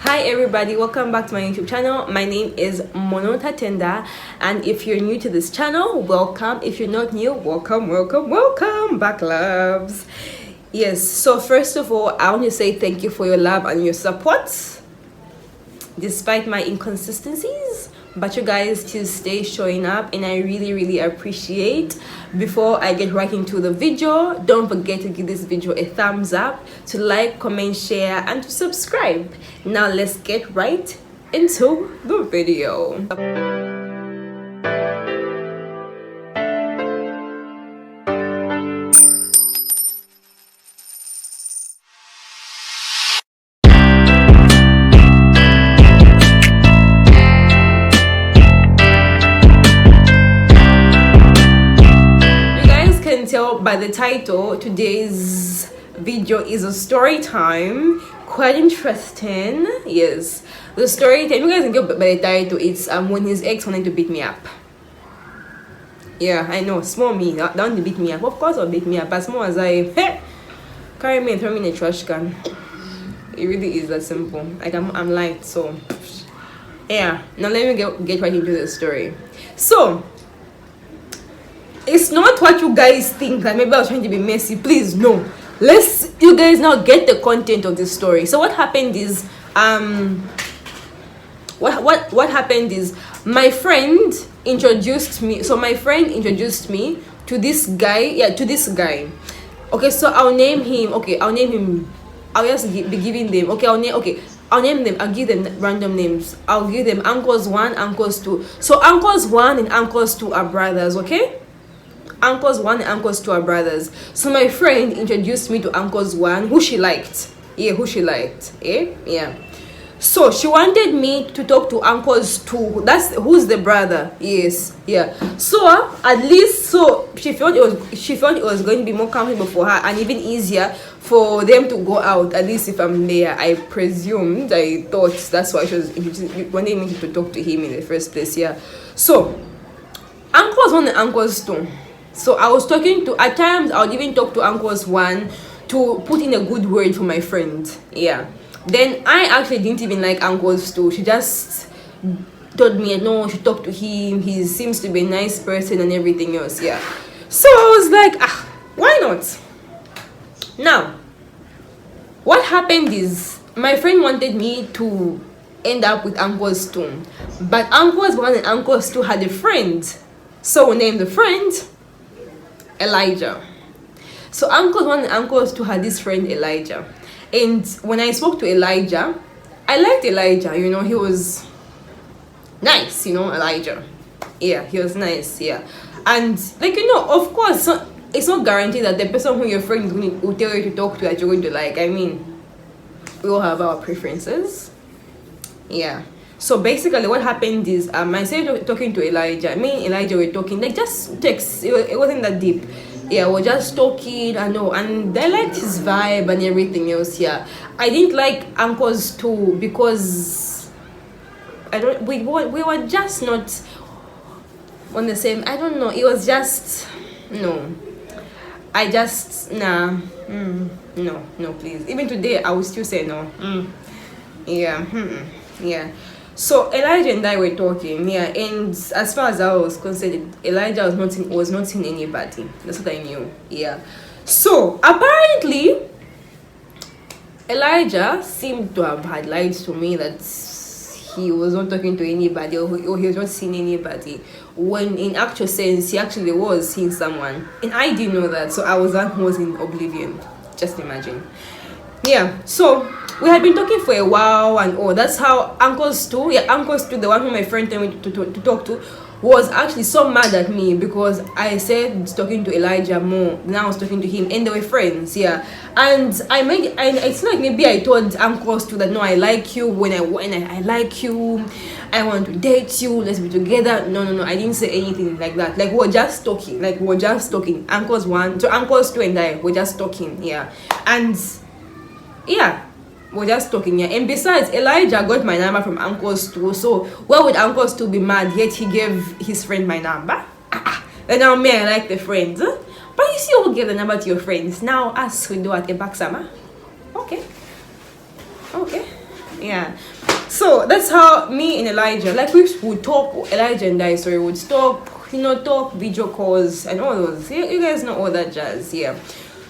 Hi everybody, welcome back to my YouTube channel. My name is MOONO TATENDA, and if you're new to this channel, welcome. If you're not new, welcome back, loves. Yes, so first of all, I want to say thank you for your love and your support despite my inconsistencies, but you guys still stay showing up, and I really appreciate. Before I get right into the video, don't forget to give this video a thumbs up, to like, comment, share, and to subscribe. Now let's get right into the video. Tell by the title, today's video is a story time. Quite interesting. Yes, the story time, you guys can get by the title. It's when his ex wanted to beat me up. Yeah, I know, small me don't beat me up. Of course I'll beat me up, as small as I carry me and throw me in a trash can. It really is that simple. Like I'm light, so yeah. Now let me get right into the story. So it's not what you guys think that maybe I was trying to be messy. Please, no. Let's you guys now get the content of the story. So what happened is what happened is my friend introduced me. So my friend introduced me to this guy. Yeah, to this guy. Okay, so I'll name him. Okay, I'll name him. I'll just be giving them. Okay, I'll name them. I'll give them random names. I'll give them uncles 1, uncles 2. So uncles 1 and uncles 2 are brothers. Okay. Uncles 1 and uncles 2 are brothers. So my friend introduced me to uncles 1, who she liked. Yeah. So she wanted me to talk to uncles 2. That's who's the brother. Yes. Yeah. So at least, so she felt it was going to be more comfortable for her and even easier for them to go out. At least if I'm there, I thought that's why she was wanting me to talk to him in the first place. Yeah. So uncles 1 and uncles 2. So I was talking to, at times I would even talk to uncles 1 to put in a good word for my friend. Yeah. Then I actually didn't even like uncles 2. She just told me, no, she talked to him. He seems to be a nice person and everything else. Yeah. So I was like, why not? Now, what happened is my friend wanted me to end up with uncles 2. But uncles 1 and uncles 2 had a friend. So we named the friend Elijah. So uncles 1 and uncles 2 had this friend Elijah, and when I spoke to Elijah, I liked Elijah. You know, he was nice. You know, Elijah. Yeah, he was nice. Yeah, and like, you know, of course, so it's not guaranteed that the person who your friend will tell you to talk to that you're going to like. I mean, we all have our preferences. Yeah. So basically what happened is I started talking to Elijah. Me and Elijah were talking, like just text. It wasn't that deep. Yeah, we're just talking, I know, and I liked his vibe and everything else. Yeah, I didn't like uncles 2 because we were just not on the same, I don't know, it was just no. I just no, please. Even today I would still say no. Yeah. So Elijah and I were talking, yeah, and as far as I was concerned, Elijah was not seeing anybody. That's what I knew. Yeah. So apparently Elijah seemed to have had lied to me that he was not talking to anybody, or he was not seeing anybody, when in actual sense he actually was seeing someone, and I didn't know that. So I was one who was in oblivion. Just imagine. Yeah. So we had been talking for a while, and that's how uncles 2, the one who my friend told me to talk to, was actually so mad at me because I said talking to Elijah more than I was talking to him, and they were friends. Yeah. And it's like maybe I told uncles 2 that no, I like you, when I like you, I want to date you, let's be together. No, I didn't say anything like that. Like we're just talking. Uncles 1 to uncles 2 and I were just talking. Yeah. And yeah, we're just talking. Yeah. And besides, Elijah got my number from uncles 2. So why would uncles 2 be mad yet he gave his friend my number? And now me, I like the friends. But you see, who give the number to your friends. Now us we do at a back summer. Okay. Yeah. So that's how me and Elijah, like, we would talk. Elijah and I, sorry, would stop, talk video calls and all those. You guys know all that jazz, yeah.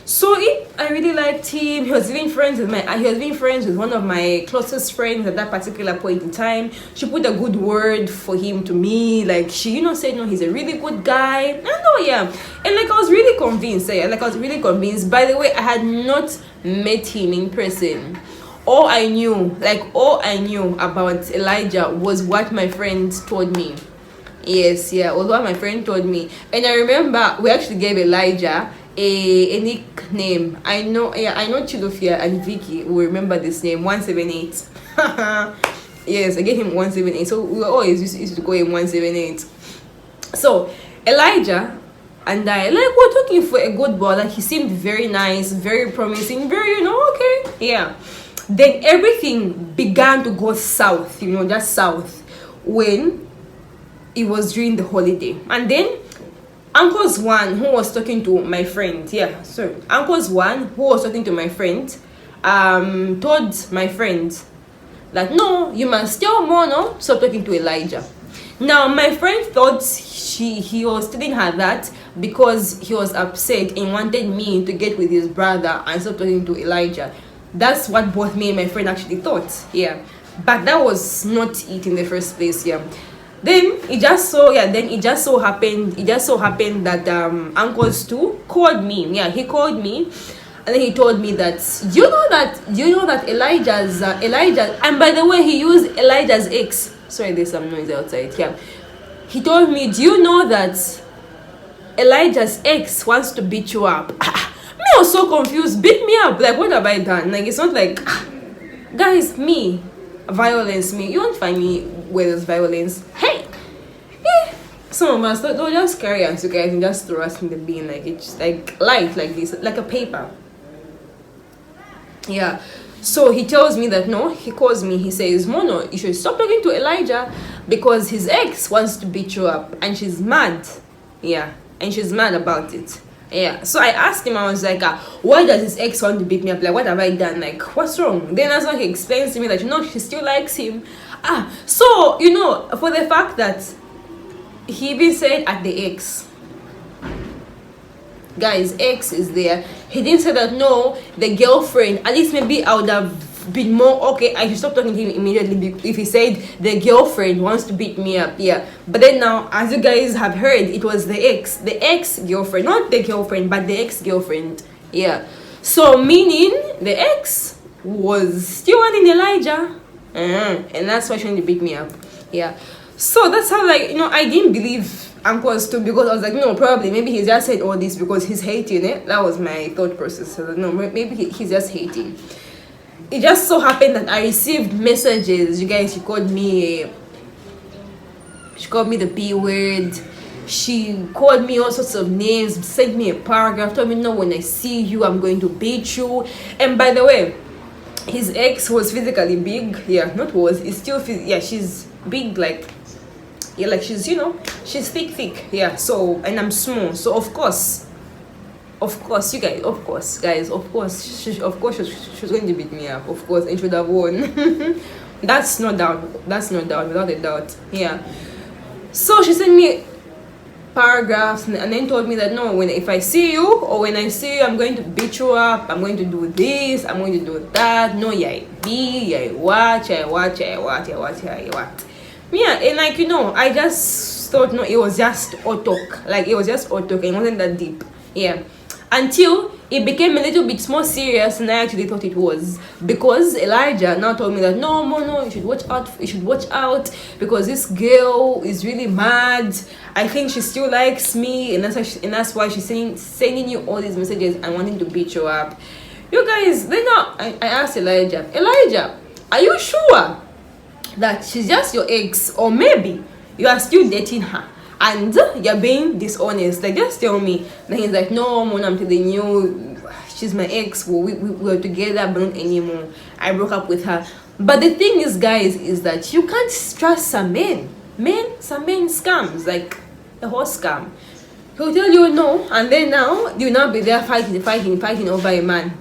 So I really liked him. He was even friends with one of my closest friends at that particular point in time. She put a good word for him to me. Like, she, said, no, he's a really good guy. And yeah. And like, I was really convinced. By the way, I had not met him in person. All I knew about Elijah was what my friend told me. Yes, yeah, was what my friend told me. And I remember we actually gave Elijah a nickname. I know Chilufia and Vicky will remember this name, 178. Yes, I gave him 178. So we always used to call him 178. So Elijah and I, like, we're talking for a good boy. Like, he seemed very nice, very promising, very, okay, yeah. Then everything began to go south, just south, when it was during the holiday. And then Uncle's one who was talking to my friend, told my friend that, no, you must tell Mono stop talking to Elijah. Now my friend thought he was telling her that because he was upset and wanted me to get with his brother and stop talking to Elijah. That's what both me and my friend actually thought, yeah. But that was not it in the first place, yeah. Then it just so happened that Uncle's too called me. Yeah, he called me, and then he told me that you know that Elijah's and by the way, he used Elijah's ex. Sorry, there's some noise outside. Yeah, he told me, do you know that Elijah's ex wants to beat you up? I was so confused. Beat me up? Like, what have I done? Like, it's not like, guys, me, violence, me. You won't find me where there's violence. Hey, some of us don't just carry us, you guys, and just throw us in the bin. Like, it's like light, like this, like a paper. Yeah. So he tells me that, no, he calls me, he says, Mono, you should stop talking to Elijah because his ex wants to beat you up and she's mad. Yeah, and she's mad about it. Yeah, so I asked him, I was like, why does his ex want to beat me up? Like, what have I done? Like, what's wrong? Then that's when he explains to me that, she still likes him. So, for the fact that he even said at the ex, guys, ex is there. He didn't say that, no, the girlfriend, at least maybe I would have been more, okay, I should stop talking to him immediately if he said the girlfriend wants to beat me up, yeah. But then now, as you guys have heard, it was the ex-girlfriend, not the girlfriend, but the ex-girlfriend, yeah. So, meaning the ex was still wanting Elijah, and that's why she wanted to beat me up, yeah. So, that's how, like, I didn't believe Uncle's too, because I was like, no, probably, maybe he just said all this because he's hating it. That was my thought process. So, no, maybe he's just hating. It just so happened that I received messages. You guys, she called me the B word. She called me all sorts of names, sent me a paragraph, told me, no, when I see you, I'm going to beat you. And by the way, his ex was physically big. Yeah, it's still, yeah, she's big, like, yeah, like she's, she's thick. Yeah, so, and I'm small. So, of course, you guys, she was going to beat me up, of course, and should have won. That's no doubt, without a doubt, yeah. So she sent me paragraphs and then told me that, no, if I see you, I'm going to beat you up, I'm going to do this, I'm going to do that, no, yeah, what. Yeah, and like, I just thought, no, it was just all talk, and it wasn't that deep, yeah. Until it became a little bit more serious, and I actually thought it was, because Elijah now told me that, no, Mono, you should watch out because this girl is really mad. I think she still likes me, and that's why she's sending you all these messages and wanting to beat you up. You guys, then I asked Elijah, are you sure that she's just your ex, or maybe you are still dating her and you're being dishonest? Like, just tell me. Then he's like, no, Mona, I'm telling you, she's my ex. We were together, but not anymore. I broke up with her. But the thing is, guys, is that you can't trust some men. Some men scams, like a horse scam. He'll tell you no, and then now you'll now be there fighting over a man.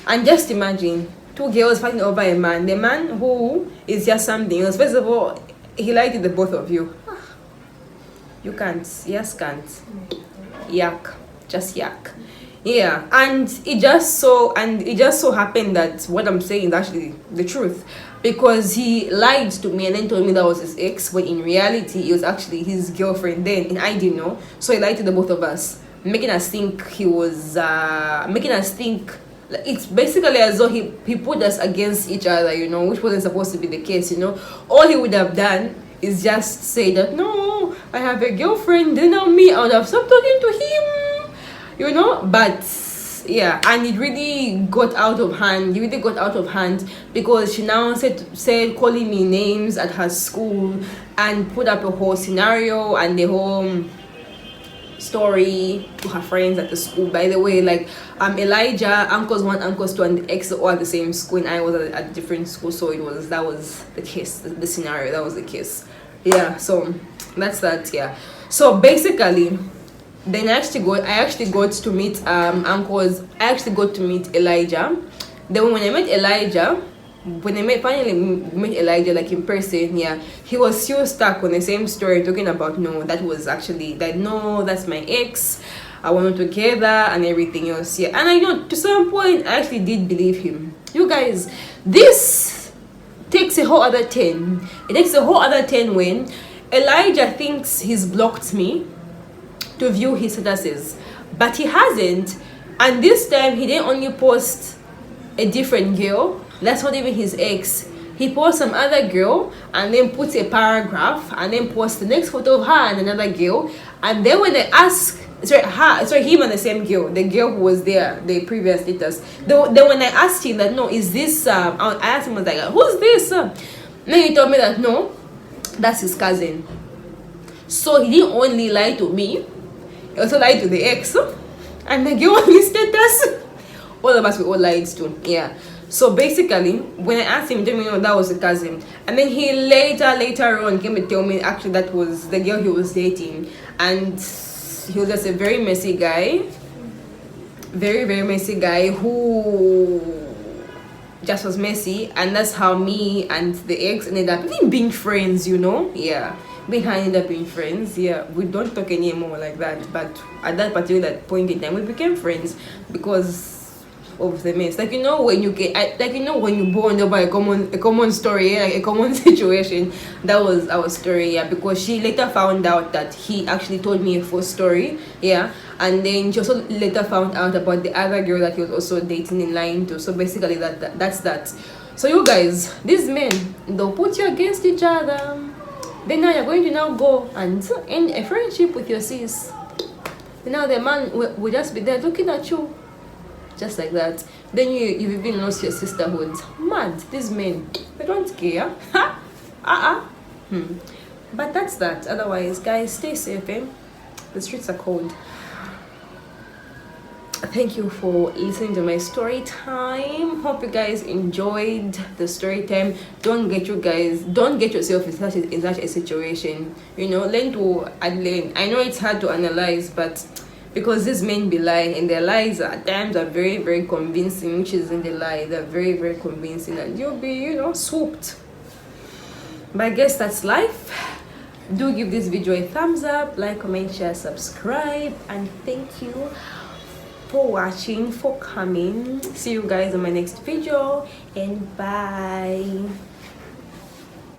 And just imagine, two girls fighting over a man. The man who is just something else. First of all, he lied to the both of you. You can't. Yes, can't. Yak. Just yak. Yeah, and it just so happened that what I'm saying is actually the truth, because he lied to me and then told me that was his ex, when in reality it was actually his girlfriend then, and I didn't know. So he lied to the both of us, making us think he was making us think it's basically as though he put us against each other, you know, which wasn't supposed to be the case. You know, all he would have done is just say that, no, I have a girlfriend, then I would have stopped talking to him, you know. But yeah, and it really got out of hand. It really got out of hand, because she now said calling me names at her school and put up a whole scenario and the whole story to her friends at the school. By the way, like Elijah, uncles 1, uncles 2, and the ex all at the same school, and I was at a different school, so that was the case, the scenario, that was the case. Yeah, so that's that. Yeah, so basically, then I actually got to meet I actually got to meet Elijah. Then when I met Elijah, finally met Elijah, like in person, yeah, he was still stuck on the same story, talking about, no, that's my ex, I want to together and everything else. Yeah, and I know to some point I actually did believe him. You guys, this takes a whole other 10. It takes a whole other 10 when Elijah thinks he's blocked me to view his statuses, but he hasn't. And this time he didn't only post a different girl that's not even his ex, he posts some other girl and then puts a paragraph and then posts the next photo of her and another girl. And then when I ask, him and the same girl, the girl who was there, the previous status, then when I asked him that, no, is this I asked him, I was like, who's this? Then he told me that, no, that's his cousin. So he didn't only lie to me, he also lied to the ex and the girl on his status. All of us, we all lied to. Yeah. So basically, when I asked him, he told me, no, that was a cousin. And then he later on came to tell me actually that was the girl he was dating. And he was just a very messy guy. Very, very messy guy who just was messy. And that's how me and the ex ended up being friends, you know? Yeah. We ended up being friends. Yeah, we don't talk anymore like that, but at that particular point in time we became friends because of the mess. Like, you know, when you get when you bond over a common story, like a common situation. That was our story. Yeah, because she later found out that he actually told me a full story. Yeah, and then she also later found out about the other girl that he was also dating and lying to. So basically that's that. So you guys, these men, they'll put you against each other. Then now you're going to now go and end a friendship with your sis. Now the man will just be there looking at you, just like that. Then you've even lost your sisterhood. Mad, these men, they don't care. But that's that. Otherwise, guys, stay safe. The streets are cold. Thank you for listening to my story time. Hope you guys enjoyed the story time. Don't get yourself in such a situation. You know, learn. I know it's hard to analyze, but because these men be lying, and their lies at times are very, very convincing, which is in the lie, they're very, very convincing, and you'll be, you know, swooped. But I guess that's life. Do give this video a thumbs up, like, comment, share, subscribe, and thank you for watching, for coming. See you guys in my next video, and bye.